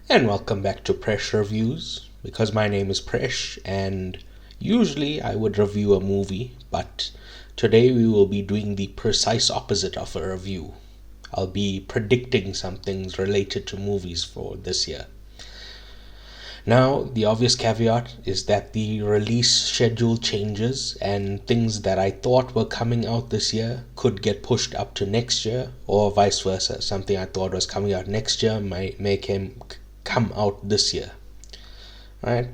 And welcome back to Presh Reviews. Because my name is Presh, and usually I would review a movie, but today we will be doing the precise opposite of a review. I'll be predicting some things related to movies for this year. Now, the obvious caveat is that the release schedule changes, and things that I thought were coming out this year could get pushed up to next year, or vice versa. Something I thought was coming out next year may come out this year. Right?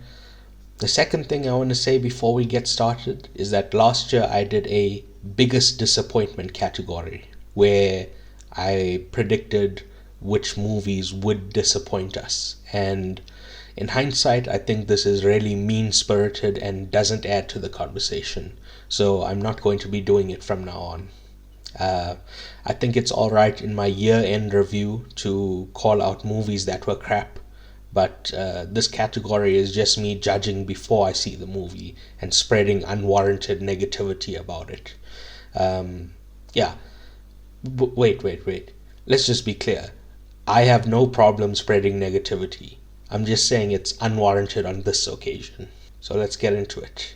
The second thing I want to say before we get started is that last year I did a biggest disappointment category where I predicted which movies would disappoint us. And in hindsight, I think this is really mean spirited and doesn't add to the conversation. So I'm not going to be doing it from now on. I think it's alright in my year end review to call out movies that were crap, but this category is just me judging before I see the movie and spreading unwarranted negativity about it. Yeah, wait. Let's just be clear. I have no problem spreading negativity. I'm just saying it's unwarranted on this occasion. So let's get into it.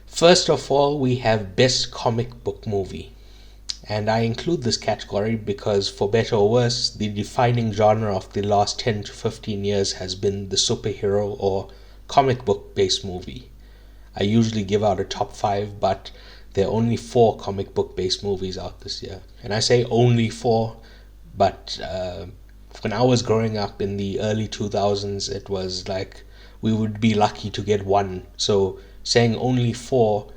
First of all, we have Best Comic Book Movie. And I include this category because, for better or worse, the defining genre of the last 10 to 15 years has been the superhero or comic book based movie. I usually give out a top 5, but there are only 4 comic book based movies out this year. And I say only 4, but when I was growing up in the early 2000s, it was like we would be lucky to get 1. So saying only 4,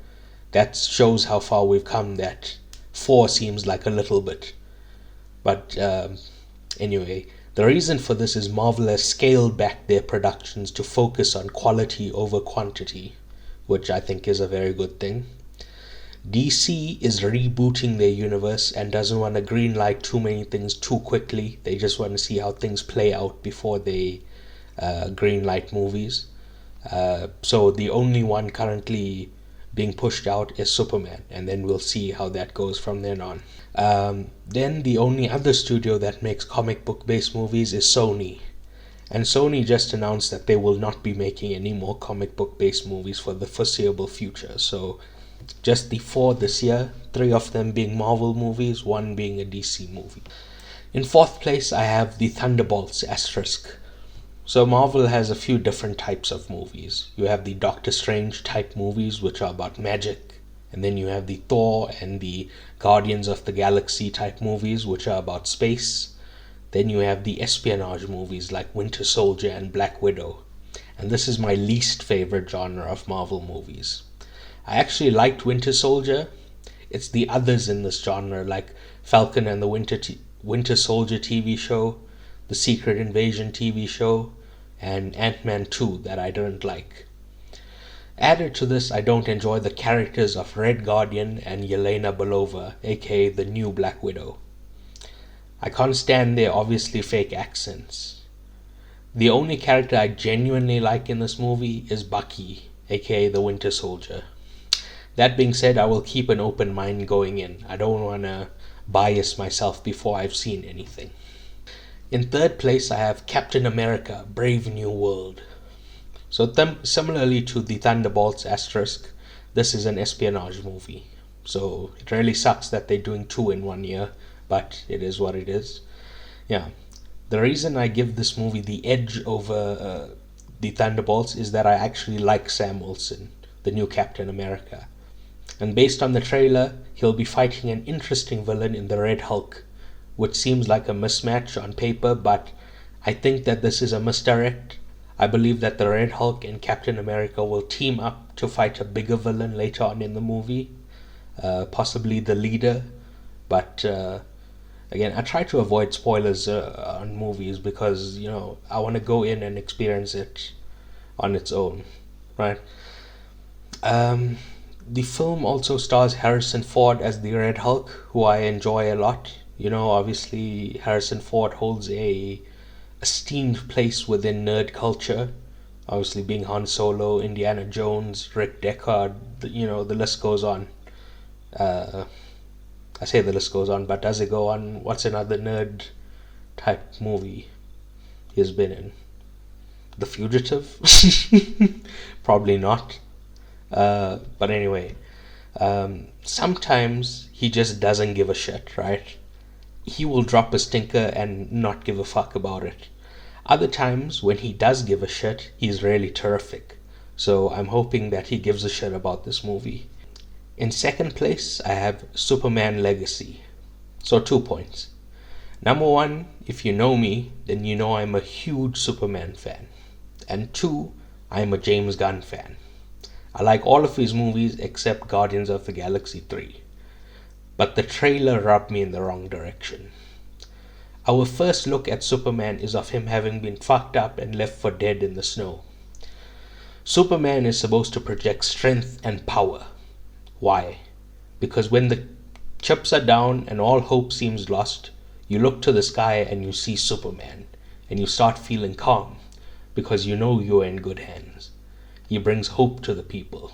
that shows how far we've come, that 4 seems like a little bit. But anyway, the reason for this is Marvel has scaled back their productions to focus on quality over quantity, which I think is a very good thing. DC is rebooting their universe and doesn't want to greenlight too many things too quickly. They just want to see how things play out before they greenlight movies. So the only one currently being pushed out is Superman, and then we'll see how that goes from then on. Then the only other studio that makes comic book based movies is Sony. And Sony just announced that they will not be making any more comic book based movies for the foreseeable future. So just the 4 this year, 3 of them being Marvel movies, 1 being a DC movie. In 4th place, I have the Thunderbolts asterisk. So Marvel has a few different types of movies. You have the Doctor Strange type movies, which are about magic. And then you have the Thor and the Guardians of the Galaxy type movies, which are about space. Then you have the espionage movies like Winter Soldier and Black Widow. And this is my least favorite genre of Marvel movies. I actually liked Winter Soldier. It's the others in this genre, like Falcon and the Winter Soldier TV show, the Secret Invasion TV show, and Ant-Man 2 that I didn't like. Added to this, I don't enjoy the characters of Red Guardian and Yelena Belova, aka the new Black Widow. I can't stand their obviously fake accents. The only character I genuinely like in this movie is Bucky, aka the Winter Soldier. That being said, I will keep an open mind going in. I don't want to bias myself before I've seen anything. In 3rd place, I have Captain America, Brave New World. So similarly to the Thunderbolts asterisk, this is an espionage movie. So it really sucks that they're doing 2 in 1 year, but it is what it is. Yeah. The reason I give this movie the edge over the Thunderbolts is that I actually like Sam Wilson, the new Captain America. And based on the trailer, he'll be fighting an interesting villain in the Red Hulk, which seems like a mismatch on paper, but I think that this is a misdirect. I believe that the Red Hulk and Captain America will team up to fight a bigger villain later on in the movie, possibly the leader. But again, I try to avoid spoilers on movies because, I want to go in and experience it on its own, right? The film also stars Harrison Ford as the Red Hulk, who I enjoy a lot. Obviously Harrison Ford holds a esteemed place within nerd culture. Obviously being Han Solo, Indiana Jones, Rick Deckard, the list goes on. I say the list goes on, but does it go on? What's another nerd type movie he's been in? The Fugitive? Probably not. But anyway, sometimes he just doesn't give a shit, right? He will drop a stinker and not give a fuck about it. Other times, when he does give a shit, he's really terrific. So I'm hoping that he gives a shit about this movie. In second place, I have Superman Legacy. So 2 points. Number one, if you know me, then you know I'm a huge Superman fan. And two, I'm a James Gunn fan. I like all of his movies except Guardians of the Galaxy 3. But the trailer rubbed me in the wrong direction. Our first look at Superman is of him having been fucked up and left for dead in the snow. Superman is supposed to project strength and power. Why? Because when the chips are down and all hope seems lost, you look to the sky and you see Superman, and you start feeling calm, because you know you're in good hands. He brings hope to the people.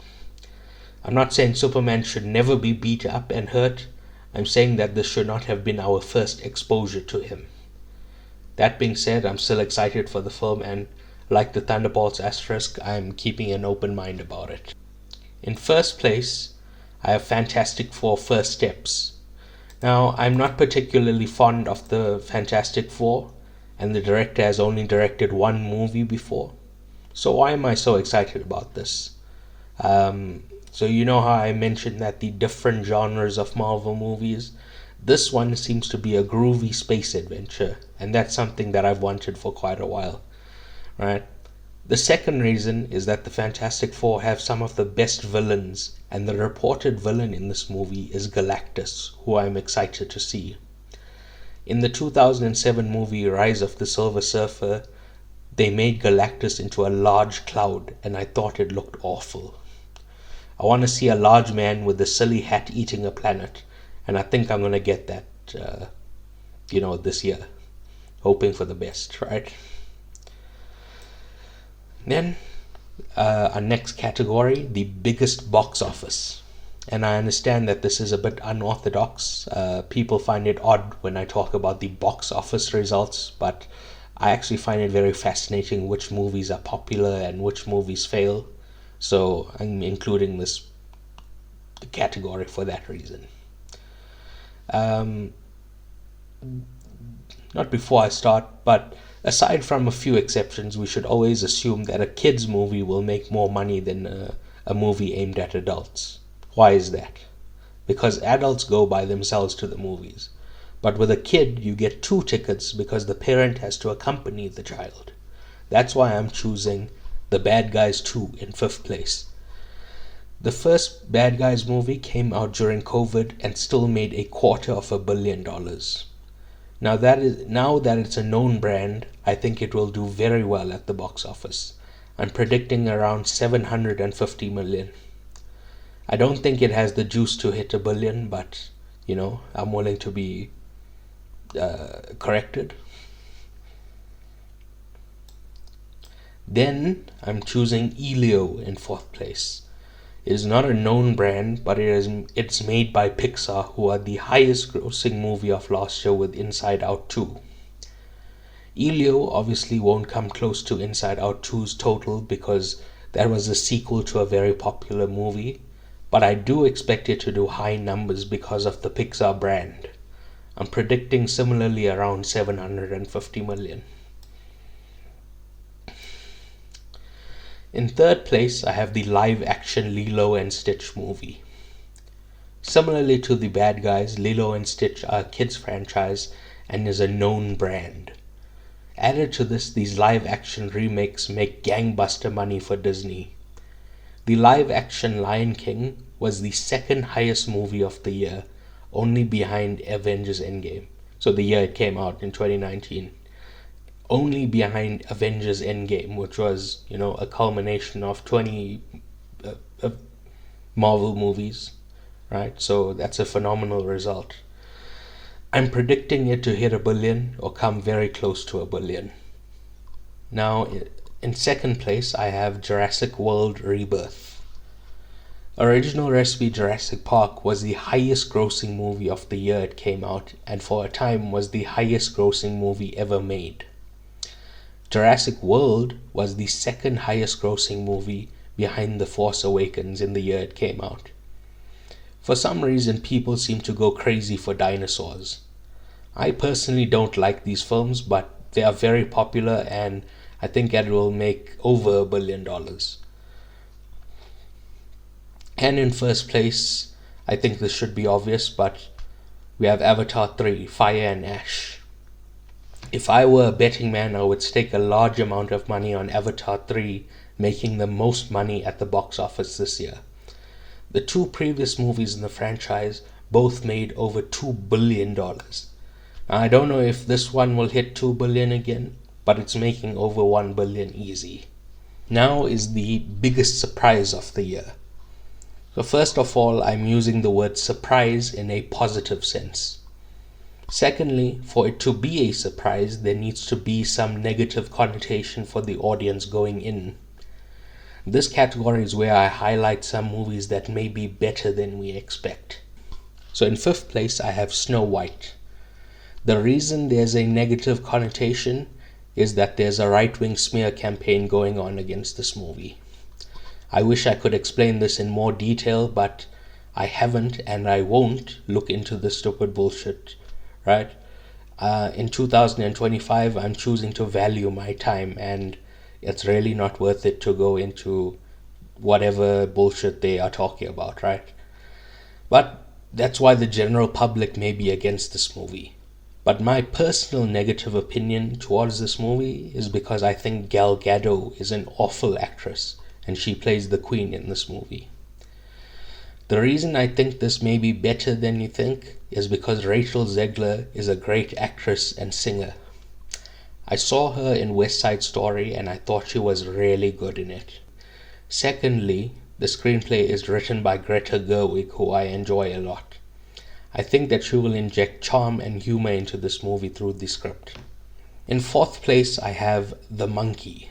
I'm not saying Superman should never be beat up and hurt. I'm saying that this should not have been our first exposure to him. That being said, I'm still excited for the film, and like the Thunderbolts asterisk, I'm keeping an open mind about it. In first place, I have Fantastic Four First Steps. Now, I'm not particularly fond of the Fantastic Four, and the director has only directed one movie before. So why am I so excited about this? So you know how I mentioned that the different genres of Marvel movies, this one seems to be a groovy space adventure, and that's something that I've wanted for quite a while, right? The second reason is that the Fantastic Four have some of the best villains, and the reported villain in this movie is Galactus, who I'm excited to see. In the 2007 movie Rise of the Silver Surfer, they made Galactus into a large cloud, and I thought it looked awful. I want to see a large man with a silly hat eating a planet, and I think I'm going to get that, this year. Hoping for the best, right? Then, our next category, the biggest box office. And I understand that this is a bit unorthodox. People find it odd when I talk about the box office results, but I actually find it very fascinating which movies are popular and which movies fail. So I'm including this category for that reason. Not before I start, but aside from a few exceptions, we should always assume that a kid's movie will make more money than a movie aimed at adults. Why is that? Because adults go by themselves to the movies. But with a kid, you get 2 tickets because the parent has to accompany the child. That's why I'm choosing The Bad Guys 2 in 5th place. The first Bad Guys movie came out during COVID and still made $250 million. Now that it's a known brand, I think it will do very well at the box office. I'm predicting around 750 million. I don't think it has the juice to hit $1 billion, but I'm willing to be corrected. Then I'm choosing Elio in 4th place. It is not a known brand, but it's made by Pixar, who are the highest grossing movie of last year with Inside Out 2. Elio obviously won't come close to Inside Out 2's total because that was a sequel to a very popular movie, but I do expect it to do high numbers because of the Pixar brand. I'm predicting similarly around 750 million. In 3rd place, I have the live-action Lilo and Stitch movie. Similarly to The Bad Guys, Lilo and Stitch are a kids franchise and is a known brand. Added to this, these live-action remakes make gangbuster money for Disney. The live-action Lion King was the 2nd highest movie of the year, only behind Avengers Endgame. So the year it came out in 2019. Only behind Avengers Endgame, which was, a culmination of 20 Marvel movies, right? So that's a phenomenal result. I'm predicting it to hit $1 billion or come very close to $1 billion. Now, in 2nd place, I have Jurassic World Rebirth. Original Recipe Jurassic Park was the highest grossing movie of the year it came out, and for a time was the highest grossing movie ever made. Jurassic World was the second highest grossing movie behind The Force Awakens in the year it came out. For some reason, people seem to go crazy for dinosaurs. I personally don't like these films, but they are very popular and I think it will make over $1 billion. And in first place, I think this should be obvious, but we have Avatar 3, Fire and Ash. If I were a betting man, I would stake a large amount of money on Avatar 3 making the most money at the box office this year. The two previous movies in the franchise both made over $2 billion. Now, I don't know if this one will hit $2 billion again, but it's making over $1 billion easy. Now is the biggest surprise of the year. So first of all, I'm using the word surprise in a positive sense. Secondly, for it to be a surprise, there needs to be some negative connotation for the audience going in. This category is where I highlight some movies that may be better than we expect. So in fifth place, I have Snow White. The reason there's a negative connotation is that there's a right-wing smear campaign going on against this movie. I wish I could explain this in more detail, but I haven't and I won't look into this stupid bullshit, right? In 2025, I'm choosing to value my time, and it's really not worth it to go into whatever bullshit they are talking about, right? But that's why the general public may be against this movie. But my personal negative opinion towards this movie is because I think Gal Gadot is an awful actress, and she plays the queen in this movie. The reason I think this may be better than you think is because Rachel Zegler is a great actress and singer. I saw her in West Side Story and I thought she was really good in it. Secondly, the screenplay is written by Greta Gerwig, who I enjoy a lot. I think that she will inject charm and humor into this movie through the script. In fourth place, I have The Monkey.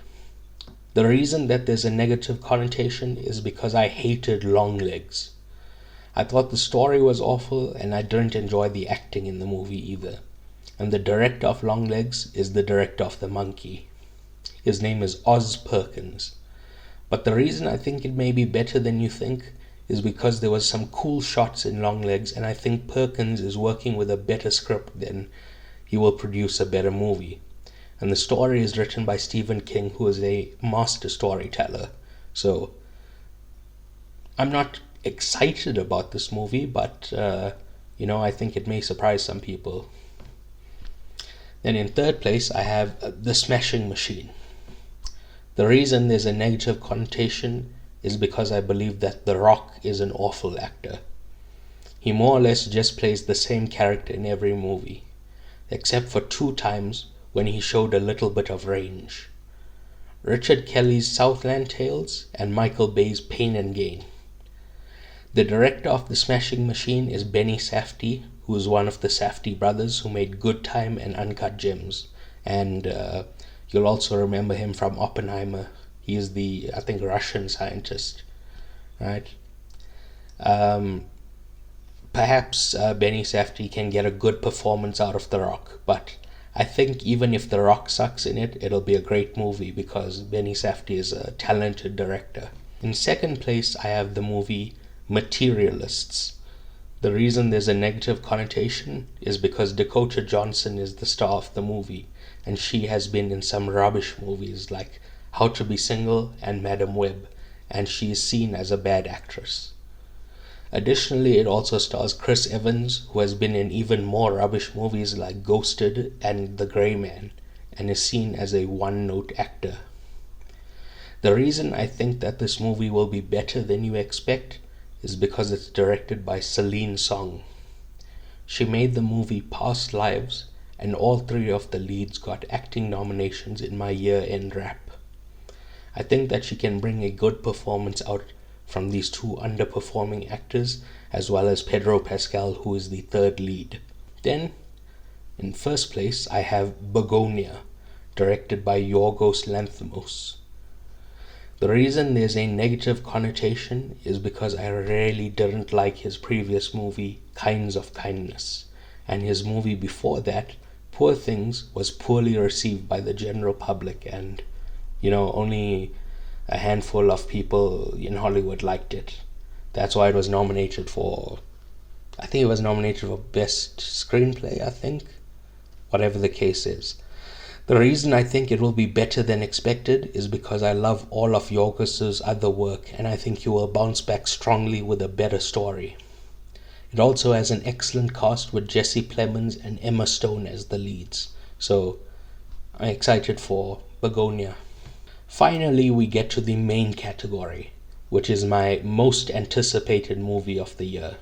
The reason that there's a negative connotation is because I hated Longlegs. I thought the story was awful and I didn't enjoy the acting in the movie either. And the director of Longlegs is the director of The Monkey. His name is Oz Perkins. But the reason I think it may be better than you think is because there was some cool shots in Longlegs, and I think Perkins is working with a better script, then he will produce a better movie. And the story is written by Stephen King, who is a master storyteller. So I'm not excited about this movie, but I think it may surprise some people. Then in third place, I have The Smashing Machine. The reason there's a negative connotation is because I believe that The Rock is an awful actor. He more or less just plays the same character in every movie, except for 2 times when he showed a little bit of range. Richard Kelly's Southland Tales and Michael Bay's Pain and Gain. The director of The Smashing Machine is Benny Safdie, who is one of the Safdie brothers who made Good Time and Uncut Gems. And you'll also remember him from Oppenheimer. He is the, I think, Russian scientist, right? Perhaps Benny Safdie can get a good performance out of The Rock, but I think even if The Rock sucks in it, it'll be a great movie because Benny Safdie is a talented director. In second place, I have the movie Materialists. The reason there's a negative connotation is because Dakota Johnson is the star of the movie, and she has been in some rubbish movies like How to Be Single and Madam Web, and she is seen as a bad actress. Additionally, it also stars Chris Evans, who has been in even more rubbish movies like Ghosted and The Grey Man, and is seen as a one-note actor. The reason I think that this movie will be better than you expect is because it's directed by Celine Song. She made the movie Past Lives, and all 3 of the leads got acting nominations in my year-end wrap. I think that she can bring a good performance out from these 2 underperforming actors, as well as Pedro Pascal, who is the 3rd lead. Then, in first place, I have Begonia, directed by Yorgos Lanthimos. The reason there's a negative connotation is because I really didn't like his previous movie, Kinds of Kindness, and his movie before that, Poor Things was poorly received by the general public, and only a handful of people in Hollywood liked it. That's why it was nominated for, I think it was nominated for Best Screenplay, I think. Whatever the case is. The reason I think it will be better than expected is because I love all of Yorgos's other work, and I think he will bounce back strongly with a better story. It also has an excellent cast with Jesse Plemons and Emma Stone as the leads, so I'm excited for Begonia. Finally, we get to the main category, which is my most anticipated movie of the year.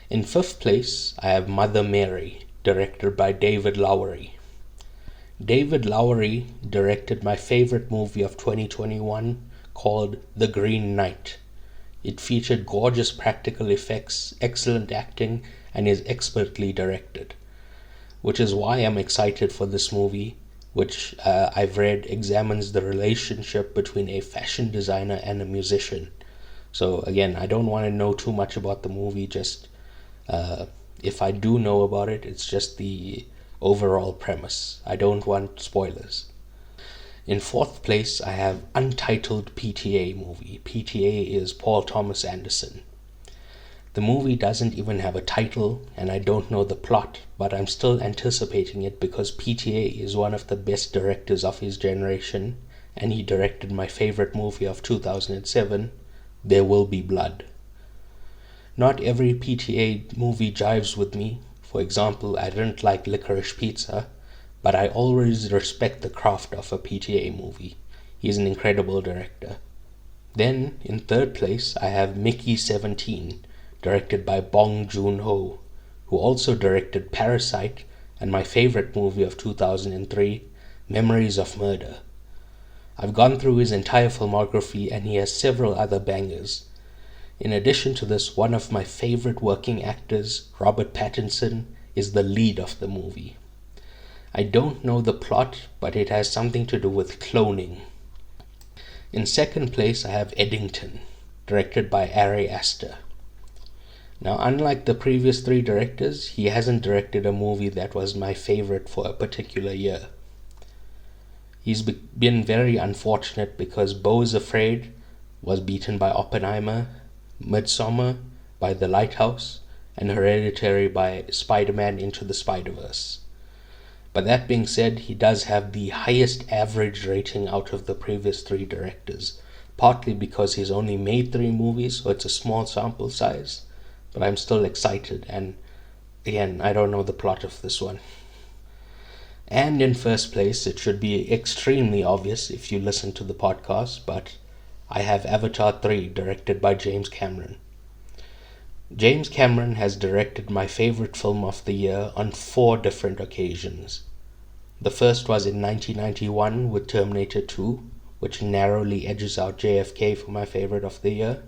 In fifth place, I have Mother Mary, directed by David Lowery. David Lowery directed my favorite movie of 2021 called The Green Knight. It featured gorgeous practical effects, excellent acting, and is expertly directed, which is why I'm excited for this movie, which I've read examines the relationship between a fashion designer and a musician. So again, I don't want to know too much about the movie, just if I do know about it, it's just the overall premise. I don't want spoilers. In fourth place, I have Untitled PTA movie. PTA is Paul Thomas Anderson. The movie doesn't even have a title, and I don't know the plot, but I'm still anticipating it because PTA is one of the best directors of his generation, and he directed my favorite movie of 2007, There Will Be Blood. Not every PTA movie jives with me. For example, I didn't like Licorice Pizza, but I always respect the craft of a PTA movie. He's an incredible director. Then, in third place, I have Mickey 17, directed by Bong Joon-ho, who also directed Parasite and my favorite movie of 2003, Memories of Murder. I've gone through his entire filmography and he has several other bangers. In addition to this, one of my favorite working actors, Robert Pattinson, is the lead of the movie. I don't know the plot, but it has something to do with cloning. In second place, I have Eddington, directed by Ari Aster. Now, unlike the previous three directors, he hasn't directed a movie that was my favorite for a particular year. He's been very unfortunate because Beau is Afraid was beaten by Oppenheimer, Midsommar by The Lighthouse, and Hereditary by Spider-Man Into the Spider-Verse. But that being said, he does have the highest average rating out of the previous three directors, partly because he's only made 3 movies, so it's a small sample size, but I'm still excited, and again, I don't know the plot of this one. And in first place, it should be extremely obvious if you listen to the podcast, but I have Avatar 3, directed by James Cameron. James Cameron has directed my favorite film of the year on 4 different occasions. The first was in 1991 with Terminator 2, which narrowly edges out JFK for my favorite of the year.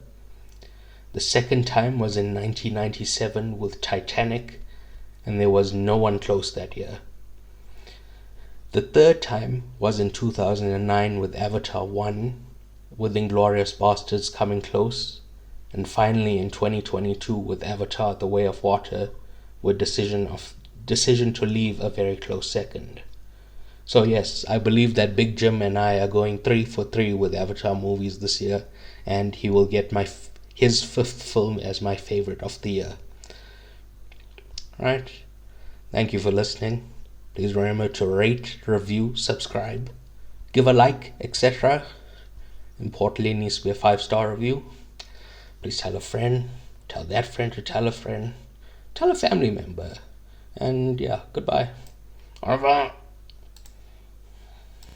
The second time was in 1997 with Titanic, and there was no one close that year. The third time was in 2009 with Avatar 1, with Inglourious Basterds coming close, and finally in 2022 with Avatar The Way of Water, with Decision to Leave a very close second. So yes, I believe that Big Jim and I are going 3 for 3 with Avatar movies this year, and he will get his 5th film as my favorite of the year. Alright, thank you for listening. Please remember to rate, review, subscribe, give a like, etc. Importantly, it needs to be a 5-star review. Please tell a friend, tell that friend to tell a friend, tell a family member. And yeah, goodbye. Au revoir.